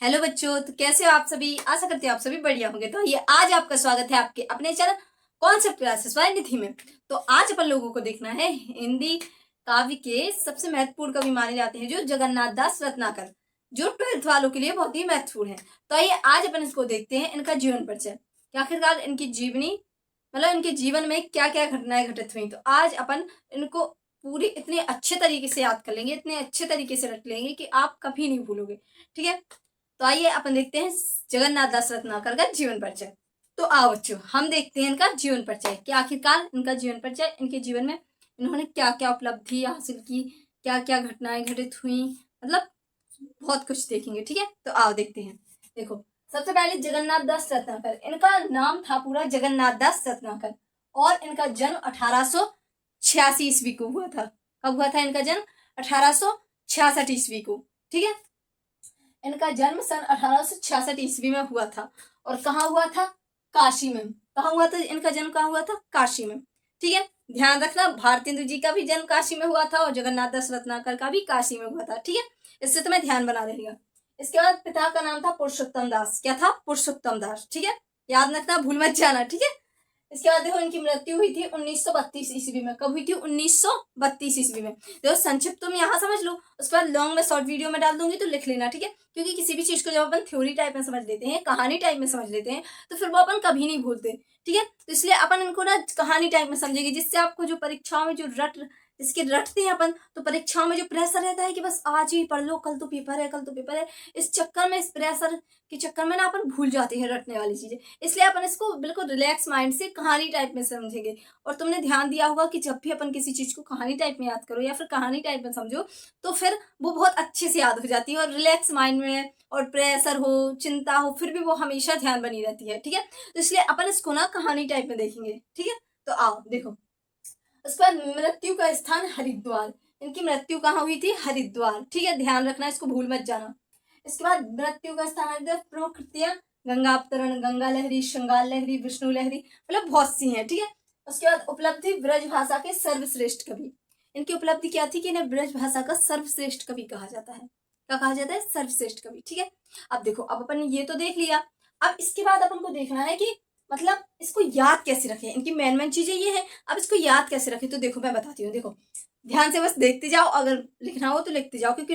Hello बच्चों, तो कैसे हो आप सभी। आशा करते हो आप सभी बढ़िया होंगे। तो ये आज आपका स्वागत है आपके अपने चैनल कॉन्सेप्ट क्लासेस बाय निधि में। तो आज अपन लोगों को देखना है हिंदी काव्य के सबसे महत्वपूर्ण कवि माने जाते हैं जो जगन्नाथ दास रत्नाकर, जो 12th वालों के लिए बहुत ही महत्वपूर्ण है। तो आइए आज अपन इसको देखते हैं, इनका जीवन परिचय कि आखिरकार इनकी जीवनी मतलब इनके जीवन में क्या क्या घटनाएं घटित हुई। तो आज अपन इनको पूरी इतने अच्छे तरीके से याद कर लेंगे, इतने अच्छे तरीके से रख लेंगे कि आप कभी नहीं भूलोगे। ठीक है, तो आइए अपन देखते हैं जगन्नाथ दास रत्नाकर का जीवन परिचय। तो आओ बच्चों, हम देखते हैं इनका जीवन परिचय कि आखिरकार इनका जीवन परिचय, इनके जीवन में इन्होंने क्या क्या उपलब्धि हासिल की, क्या क्या घटनाएं घटित हुई, मतलब बहुत कुछ देखेंगे। ठीक है, तो आओ देखते हैं। देखो, सबसे पहले जगन्नाथ दास रत्नाकर, इनका नाम था पूरा जगन्नाथ दास रत्नाकर और इनका जन्म 1886 ईस्वी को हुआ था। कब हुआ था इनका जन्म? 1866 ईस्वी को। ठीक है, इनका जन्म सन 1866 ईस्वी में हुआ था। और कहाँ हुआ था? काशी में। कहाँ हुआ था इनका जन्म? कहाँ हुआ था? काशी में। ठीक है, ध्यान रखना, भारतेंदु जी का भी जन्म काशी में हुआ था और जगन्नाथ दास रत्नाकर का भी काशी में हुआ था। ठीक है, इससे तुम्हें ध्यान बना रहेगा। इसके बाद पिता का नाम था पुरुषोत्तम दास। क्या था? पुरुषोत्तम दास। ठीक है, याद रखना, भूल मत जाना। ठीक है, इसके बाद देखो इनकी मृत्यु हुई थी 1932 ईस्वी में। कब हुई थी? 1932 ईस्वी में। देखो, संक्षिप्त तुम यहाँ समझ लो, उसके बाद लॉन्ग में शॉर्ट वीडियो में डाल दूंगी तो लिख लेना। ठीक है, क्योंकि किसी भी चीज को जब अपन थ्योरी टाइप में समझ लेते हैं, कहानी टाइप में समझ लेते हैं, तो फिर वो अपन कभी नहीं भूलते। ठीक है, तो इसलिए अपन इनको ना कहानी टाइप में समझेंगे, जिससे आपको जो परीक्षाओं में जो इसके रटते हैं अपन, तो परीक्षाओं में जो प्रेशर रहता है कि बस आज ही पढ़ लो, कल तो पेपर है, कल तो पेपर है, इस चक्कर में, इस प्रेशर के चक्कर में ना अपन भूल जाते हैं रटने वाली चीजें। इसलिए अपन इसको बिल्कुल रिलैक्स माइंड से कहानी टाइप में समझेंगे। और तुमने ध्यान दिया होगा कि जब भी अपन किसी चीज को कहानी टाइप में याद करो या फिर कहानी टाइप में समझो, तो फिर वो बहुत अच्छे से याद हो जाती है और रिलैक्स माइंड में, और प्रेशर हो, चिंता हो, फिर भी वो हमेशा ध्यान बनी रहती है। ठीक है, तो इसलिए अपन इसको ना कहानी टाइप में देखेंगे। ठीक है, तो आओ देखो। उसके बाद मृत्यु का स्थान हरिद्वार। इनकी मृत्यु कहाँ हुई थी? हरिद्वार। ठीक है, ध्यान रखना, इसको भूल मत जाना। इसके बाद मृत्यु का स्थान हरिद्वार। प्रमुख कृतियां गंगा अवतरण, गंगा लहरी, श्रृंगार लहरी, विष्णु लहरी, मतलब बहुत सी हैं। ठीक है, उसके बाद उपलब्धि ब्रज भाषा के सर्वश्रेष्ठ कवि। इनकी उपलब्धि क्या थी कि इन्हें ब्रज भाषा का सर्वश्रेष्ठ कवि कहा जाता है। क्या कहा जाता है? सर्वश्रेष्ठ कवि। ठीक है, अब देखो, अब अपन ने ये तो देख लिया। अब इसके बाद अपन को देखना है कि मतलब इसको याद कैसे रखें। इनकी मेन मेन चीजें ये है। अब इसको याद कैसे रखें, तो देखो मैं बताती हूँ। देखो, ध्यान से बस देखते जाओ, अगर लिखना हो तो लिखते जाओ, क्योंकि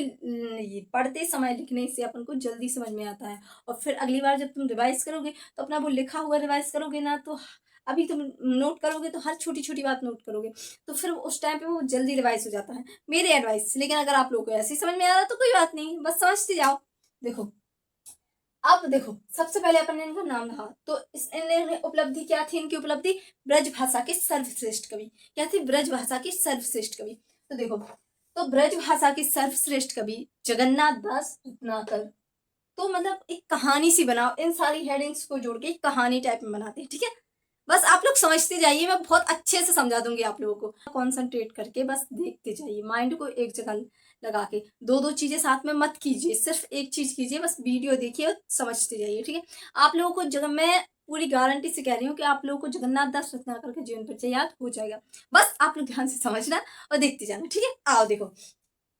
ये पढ़ते समय लिखने से अपन को जल्दी समझ में आता है। और फिर अगली बार जब तुम रिवाइज करोगे तो अपना वो लिखा हुआ रिवाइज करोगे ना, तो अभी तुम नोट करोगे तो हर छोटी छोटी बात नोट करोगे, तो फिर उस टाइम पे वो जल्दी रिवाइज हो जाता है, मेरी एडवाइस। लेकिन अगर आप लोगों को ऐसे ही समझ में आ रहा तो कोई बात नहीं, बस समझते जाओ। देखो, अब देखो, सबसे पहले अपन ने इनका नाम रहा, तो इस इन्हें उपलब्धि क्या थी? इनकी उपलब्धि ब्रज भाषा के सर्वश्रेष्ठ कवि। क्या थी? ब्रज भाषा के सर्वश्रेष्ठ कवि। तो देखो, तो ब्रज भाषा के सर्वश्रेष्ठ कवि जगन्नाथ दास रत्नाकर। तो मतलब एक कहानी सी बनाओ, इन सारी हेडिंग्स को जोड़ के एक कहानी टाइप में बनाते हैं। ठीक है, बस आप लोग समझते जाइए, मैं बहुत अच्छे से समझा दूंगी आप लोगों को। कॉन्सेंट्रेट करके बस देखते जाइए, माइंड को एक जगह लगा के। दो दो चीजें साथ में मत कीजिए, सिर्फ एक चीज कीजिए, बस वीडियो देखिए और समझते जाइए। ठीक है, आप लोगों को जगह मैं पूरी गारंटी से कह रही हूँ कि आप लोगों को जगन्नाथ दास रत्नाकर का जीवन परिचय याद हो जाएगा। बस आप लोग ध्यान से समझना और देखते जाना। ठीक है, आओ देखो।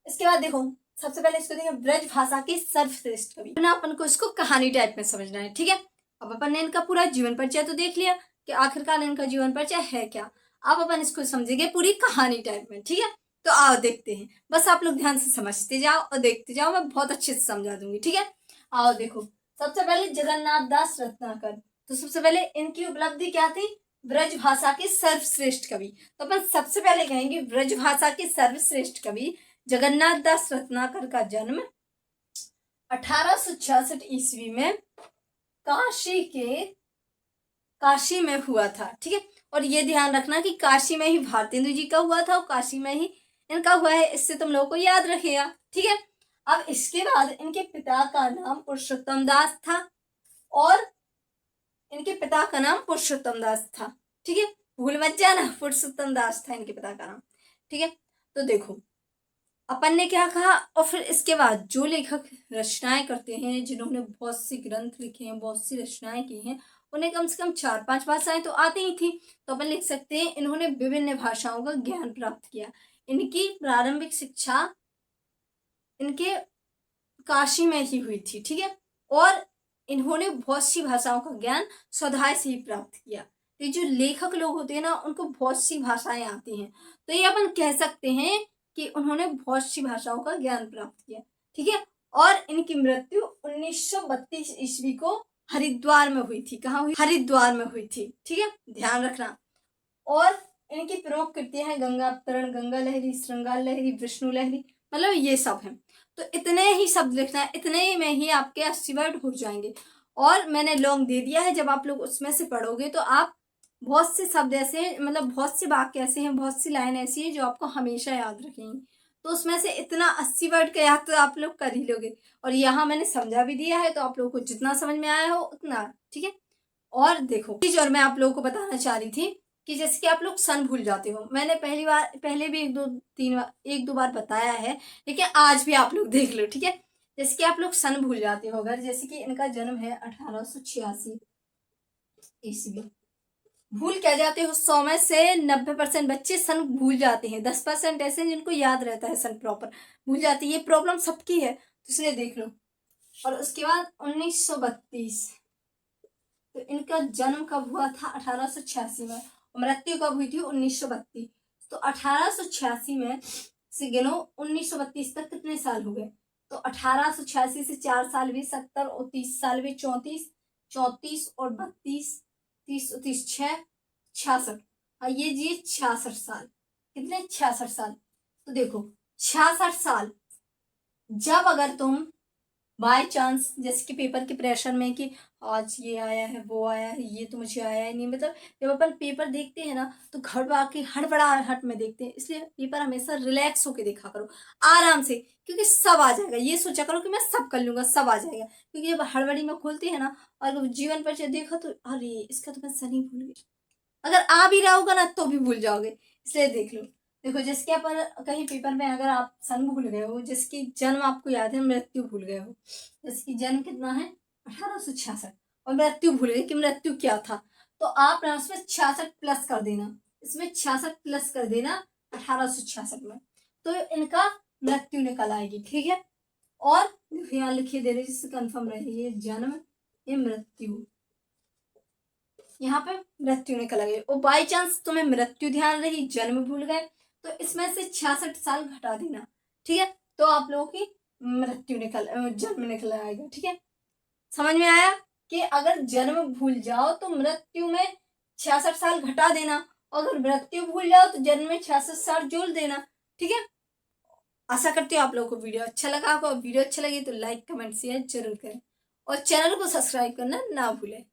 इसके बाद देखो, सबसे पहले इसको देखिए, ब्रज भाषा के सर्वश्रेष्ठ कवि ना, अपन को इसको कहानी टाइप में समझना है। ठीक है, अब अपन ने इनका पूरा जीवन परिचय तो देख लिया कि आखिरकार इनका जीवन परिचय है क्या। अब अपन इसको समझेंगे पूरी कहानी टाइप में। ठीक है, तो आओ देखते हैं, बस आप लोग ध्यान से समझते जाओ और देखते जाओ, मैं बहुत अच्छे से समझा दूंगी। ठीक है, आओ देखो। सबसे पहले जगन्नाथ दास रत्नाकर, तो सबसे पहले इनकी उपलब्धि क्या थी? ब्रज भाषा के सर्वश्रेष्ठ कवि। तो अपन सबसे पहले कहेंगे ब्रज भाषा के सर्वश्रेष्ठ कवि जगन्नाथ दास रत्नाकर का जन्म 1866 ईस्वी में काशी में हुआ था। ठीक है, और ये ध्यान रखना कि काशी में ही भारतेंदु जी का हुआ था और काशी में ही इनका हुआ है, इससे तुम लोगों को याद रखेगा। ठीक है, अब इसके बाद इनके पिता का नाम पुरुषोत्तम दास था और इनके पिता का नाम पुरुषोत्तम दास था। ठीक है, भूल मत जाना, पुरुषोत्तम दास था इनके पिता का नाम। ठीक है, तो देखो अपन ने क्या कहा, और फिर इसके बाद जो लेखक रचनाएं करते हैं, जिन्होंने बहुत सी ग्रंथ लिखे हैं, बहुत सी रचनाएं की हैं, उन्हें कम से कम 4-5 भाषाएं तो आती ही थी। तो अपन लिख सकते हैं इन्होंने विभिन्न भाषाओं का ज्ञान प्राप्त किया। इनकी प्रारंभिक शिक्षा इनके काशी में ही हुई थी। ठीक है, और इन्होंने बहुत सी भाषाओं का ज्ञान स्वधाय से ही प्राप्त किया। तो ये जो लेखक लोग होते हैं ना, उनको बहुत सी भाषाएं आती हैं, तो ये अपन कह सकते हैं कि उन्होंने बहुत सी भाषाओं का ज्ञान प्राप्त किया। ठीक है। और इनकी मृत्यु 1932 ईस्वी को हरिद्वार में हुई थी। कहाँ हुई? हरिद्वार में हुई थी। ठीक है, ध्यान रखना। और इनकी प्रमुख कृतियां हैं गंगा अवतरण, गंगा लहरी, श्रृंगार लहरी, विष्णु लहरी, मतलब ये सब हैं। तो इतने ही शब्द लिखना है, इतने ही में ही आपके 80 वर्ड हो जाएंगे। और मैंने लॉन्ग दे दिया है, जब आप लोग उसमें से पढ़ोगे तो आप बहुत से शब्द ऐसे हैं, मतलब बहुत से वाक्य ऐसे हैं, बहुत सी लाइन ऐसी है जो आपको हमेशा याद रखेंगी। तो उसमें से इतना 80 वर्ड का याद तो आप लोग कर ही लोगे। और यहाँ मैंने समझा भी दिया है, तो आप लोगों को जितना समझ में आया हो उतना। ठीक है। और देखो चीज और मैं आप लोगों को बताना चाह रही थी कि जैसे कि आप लोग सन भूल जाते हो। मैंने पहले भी एक दो बार बताया है, लेकिन आज भी आप लोग देख लो। ठीक है। जैसे कि आप लोग सन भूल जाते हो, अगर जैसे कि इनका जन्म है 1886 ईस्वी। भूल क्या जाते हो? 100 में से 90% बच्चे सन भूल जाते हैं, 10% ऐसे हैं जिनको याद रहता है सन प्रॉपर, भूल जाती है। ये प्रॉब्लम सबकी है, तो इसलिए देख लो। और उसके बाद 1932, तो इनका जन्म कब हुआ था? 1886 में। और मृत्यु कब हुई थी? 1932। तो 1886 में से गिनो 1932 तक कितने साल हो गए? तो 1886 से 4 साल भी, 70 और 30 साल भी, 34, 34 और 32, 30 और 30, 66। और ये जी 66 साल। कितने? 66 साल। तो देखो 66 साल, जब अगर तुम बाय चांस जैसे कि पेपर के प्रेशर में कि आज ये आया है, वो आया है, ये तो मुझे आया है नहीं, मतलब जब अपन पेपर देखते हैं ना तो घबरा के हड़बड़ाहट में देखते हैं। इसलिए पेपर हमेशा रिलैक्स होके देखा करो, आराम से, क्योंकि सब आ जाएगा। ये सोचा करो कि मैं सब कर लूंगा, सब आ जाएगा। क्योंकि जब हड़बड़ी में खोलते हैं ना और जीवन पर देखा तो अरे इसका तो मैं सही भूल गई। अगर आ भी रहा होगा ना तो भी भूल जाओगे, इसलिए देख लो। देखो जिसके अपन कहीं पेपर में अगर आप सन भूल गए हो, जिसकी जन्म आपको याद है, मृत्यु भूल गए हो, जिसकी जन्म कितना है 1866, और मृत्यु भूल गए कि मृत्यु क्या था, तो आप ना उसमें 66 प्लस कर देना, इसमें 66 प्लस कर देना 1866 में, तो इनका मृत्यु निकल आएगी। ठीक है। और यहाँ लिखिए दे रहे जिससे कंफर्म रहे, ये जन्म, ये मृत्यु, यहाँ पे मृत्यु निकल गई। और बाई चांस तुम्हें मृत्यु ध्यान रही, जन्म भूल गए, तो इसमें से 66 साल घटा देना। ठीक है। तो आप लोगों की जन्म निकल आएगा। ठीक है। समझ में आया कि अगर जन्म भूल जाओ तो मृत्यु में 66 साल घटा देना, और अगर मृत्यु भूल जाओ तो जन्म में 66 साल जोड़ देना। ठीक है। आशा करती हूँ आप लोगों को वीडियो अच्छा लगा होगा। वीडियो अच्छा लगे तो लाइक कमेंट शेयर जरूर करें, और चैनल को सब्सक्राइब करना ना भूलें।